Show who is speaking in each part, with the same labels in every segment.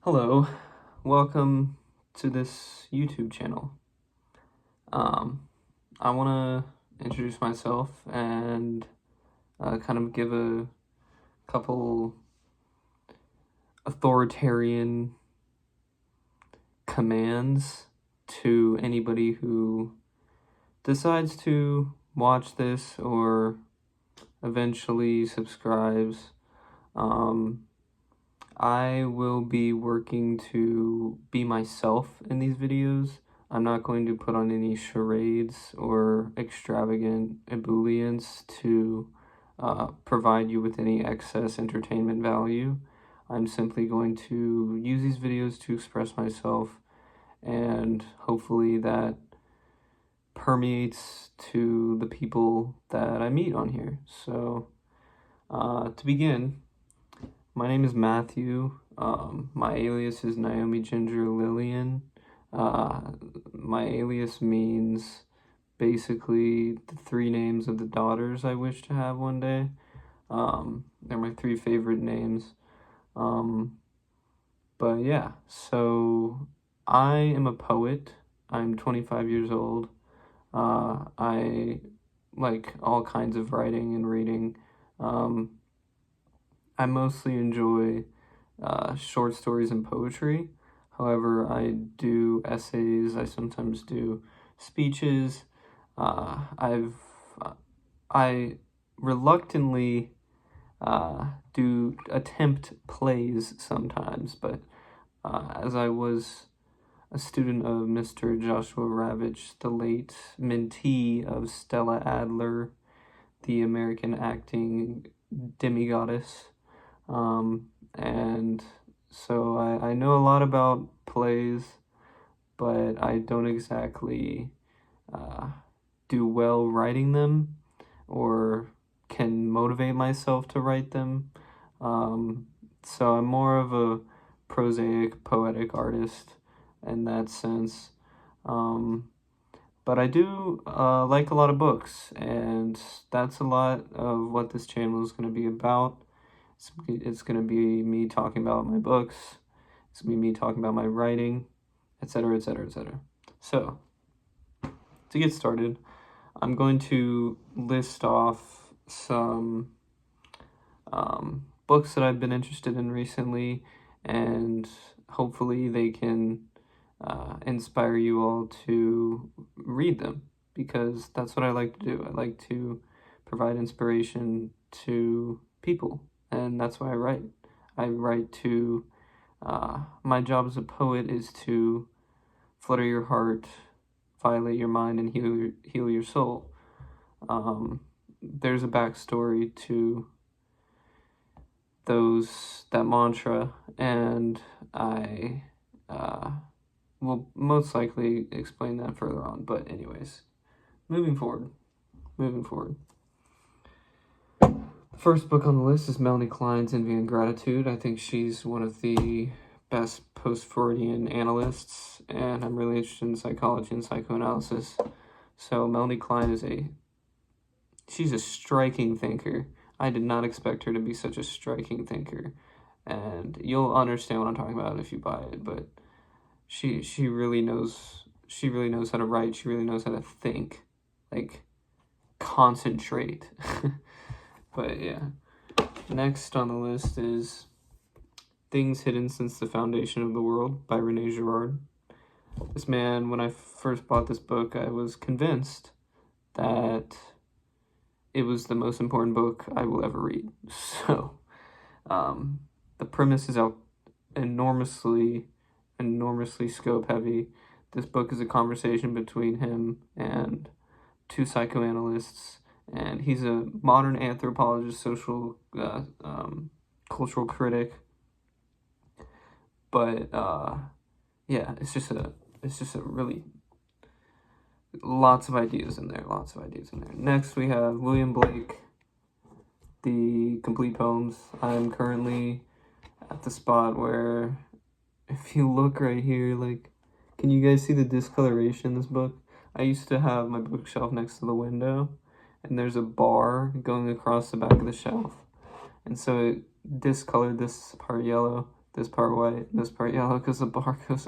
Speaker 1: Hello, welcome to this YouTube channel. I want to introduce myself and kind of give a couple authoritarian commands to anybody who decides to watch this or eventually subscribes. I will be working to be myself in these videos. I'm not going to put on any charades or extravagant ebullience to provide you with any excess entertainment value. I'm simply going to use these videos to express myself, and hopefully that permeates to the people that I meet on here. So, to begin, my name is Matthew. My alias is Naomi Ginger Lillian. My alias means basically the three names of the daughters I wish to have one day. They're my three favorite names. But yeah, so I am a poet. I'm 25 years old. I like all kinds of writing and reading. I mostly enjoy short stories and poetry. However, I do essays. I sometimes do speeches. I reluctantly do attempt plays sometimes, but as I was a student of Mr. Joshua Ravitch, the late mentee of Stella Adler, the American acting demigoddess. And so I know a lot about plays, but I don't exactly do well writing them or can motivate myself to write them. So I'm more of a prosaic, poetic artist in that sense. But I do like a lot of books, and that's a lot of what this channel is going to be about. It's going to be me talking about my books. It's going to be me talking about my writing, etc., etc., etc. So, to get started, I'm going to list off some books that I've been interested in recently, and hopefully they can inspire you all to read them, because that's what I like to do. I like to provide inspiration to people, and that's why I write. I write to, my job as a poet is to flutter your heart, violate your mind, and heal your soul. There's a backstory to that mantra, and I will most likely explain that further on. But anyways, moving forward. The first book on the list is Melanie Klein's Envy and Gratitude. I think she's one of the best post-Freudian analysts, and I'm really interested in psychology and psychoanalysis. So Melanie Klein she's a striking thinker. I did not expect her to be such a striking thinker, and you'll understand what I'm talking about if you buy it. But she really knows how to write. She really knows how to think, like concentrate. But yeah, next on the list is Things Hidden Since the Foundation of the World by Rene Girard. This man, when I first bought this book, I was convinced that it was the most important book I will ever read. So, the premise is enormously scope heavy. This book is a conversation between him and two psychoanalysts, and he's a modern anthropologist, social, cultural critic. But yeah, it's just a really lots of ideas in there. Next, we have William Blake, The Complete Poems. I'm currently at the spot where, if you look right here, like, can you guys see the discoloration in this book? I used to have my bookshelf next to the window, and there's a bar going across the back of the shelf, and so it discolored this part yellow. this part white, this part yellow, because the bar goes.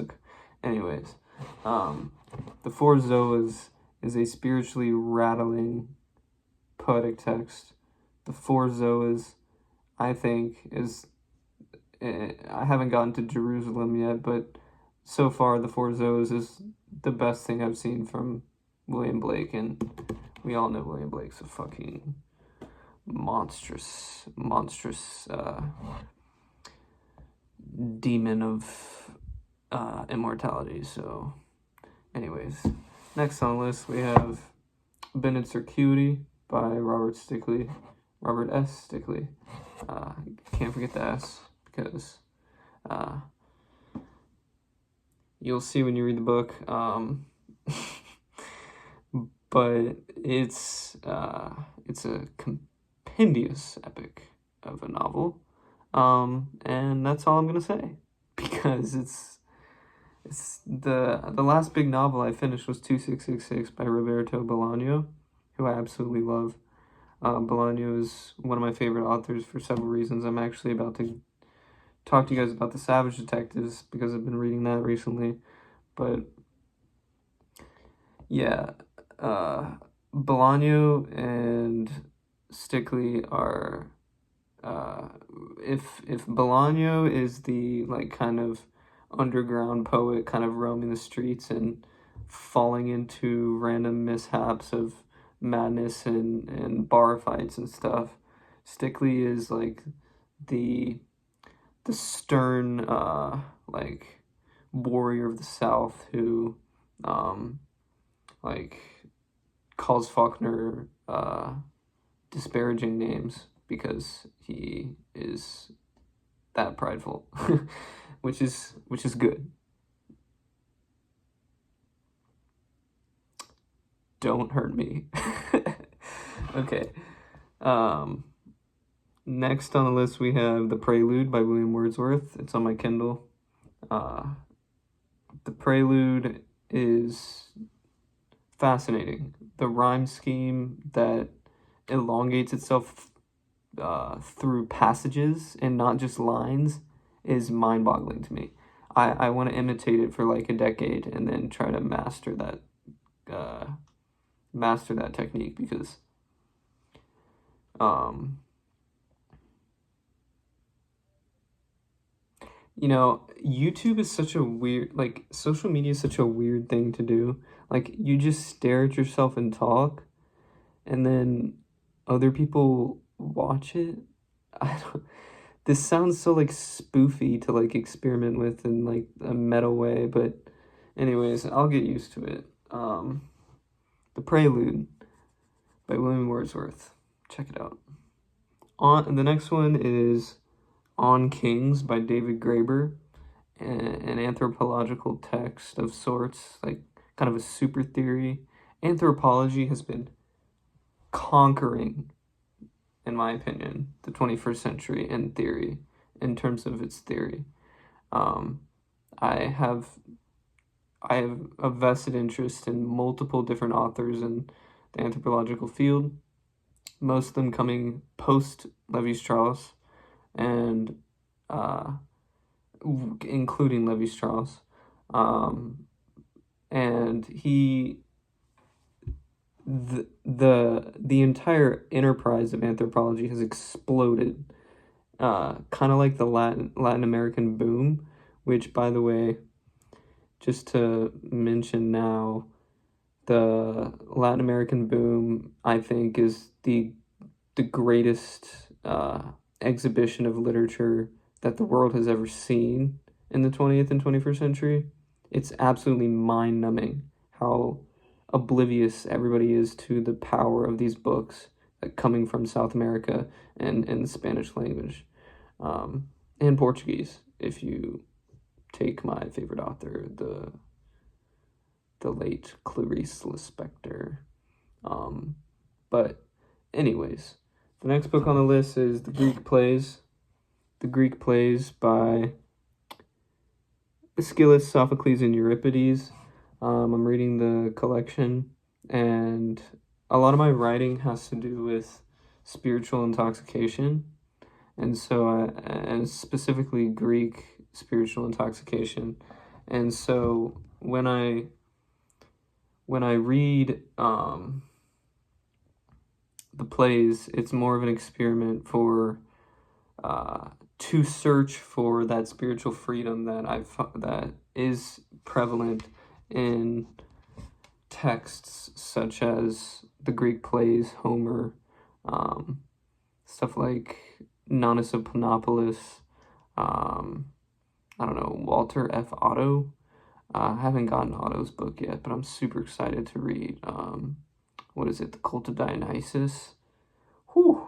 Speaker 1: Anyways, The Four Zoas is a spiritually rattling poetic text. The Four Zoas, I think, is. I haven't gotten to Jerusalem yet, but so far, The Four Zoas is the best thing I've seen from William Blake, and we all know William Blake's a fucking monstrous demon of immortality. So, anyways, next on the list we have Bennett Circuity by Robert S. Stickley. Can't forget the S, because you'll see when you read the book. But it's a compendious epic of a novel, and that's all I'm gonna say, because it's the last big novel I finished was 2666 by Roberto Bolaño, who I absolutely love. Bolaño is one of my favorite authors for several reasons. I'm actually about to talk to you guys about The Savage Detectives, because I've been reading that recently. But yeah, Bolaño and Stickley are, if Bolaño is the like kind of underground poet, kind of roaming the streets and falling into random mishaps of madness and bar fights and stuff, Stickley is like the stern like warrior of the South who like calls Faulkner disparaging names because he is that prideful, which is good. Don't hurt me. Okay. Next on the list we have The Prelude by William Wordsworth. It's on my Kindle. The Prelude is fascinating. The rhyme scheme that elongates itself through passages and not just lines is mind-boggling to me. I want to imitate it for like a decade and then try to master that technique, because you know, YouTube is such a weird, like, social media is such a weird thing to do. Like, you just stare at yourself and talk, and then other people watch it. This sounds so, like, spoofy to, like, experiment with in, like, a meta way, but anyways, I'll get used to it. The Prelude by William Wordsworth. Check it out. The next one is On Kings by David Graeber, an anthropological text of sorts, like kind of a super theory. Anthropology has been conquering, in my opinion, the 21st century in theory, in terms of its theory. I have a vested interest in multiple different authors in the anthropological field, most of them coming post Levi-Strauss, and including Levi-Strauss, and the entire enterprise of anthropology has exploded, kind of like the Latin American boom, which, by the way, just to mention now, the Latin American boom, I think, is the greatest exhibition of literature that the world has ever seen in the 20th and 21st century. It's absolutely mind-numbing how oblivious everybody is to the power of these books coming from South America and in the Spanish language, and Portuguese, if you take my favorite author, the late Clarice Lispector. But anyways, the next book on the list is The Greek Plays. The Greek Plays by Aeschylus, Sophocles, and Euripides. I'm reading the collection, and a lot of my writing has to do with spiritual intoxication, and so and specifically Greek spiritual intoxication. And so when I read the plays, it's more of an experiment for to search for that spiritual freedom that is prevalent in texts such as the Greek plays, Homer, stuff like Nonus of Panopolis, I don't know, Walter F. Otto. I haven't gotten Otto's book yet, but I'm super excited to read, what is it, The Cult of Dionysus? Whew,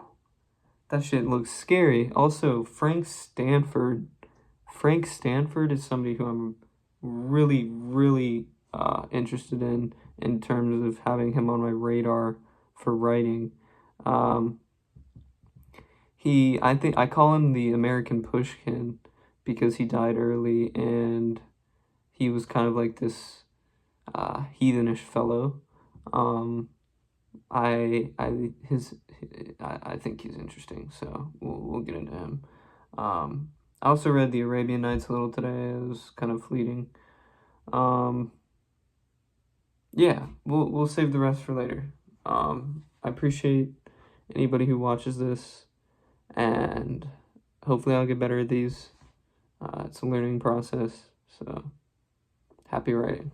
Speaker 1: that shit looks scary. Also, Frank Stanford. Frank Stanford is somebody who I'm really, really interested in terms of having him on my radar for writing. I think I call him the American Pushkin because he died early and he was kind of like this heathenish fellow. I think he's interesting, so we'll get into him. I also read The Arabian Nights a little today. It was kind of fleeting. Yeah, we'll save the rest for later. I appreciate anybody who watches this, and hopefully I'll get better at these. It's a learning process, so happy writing.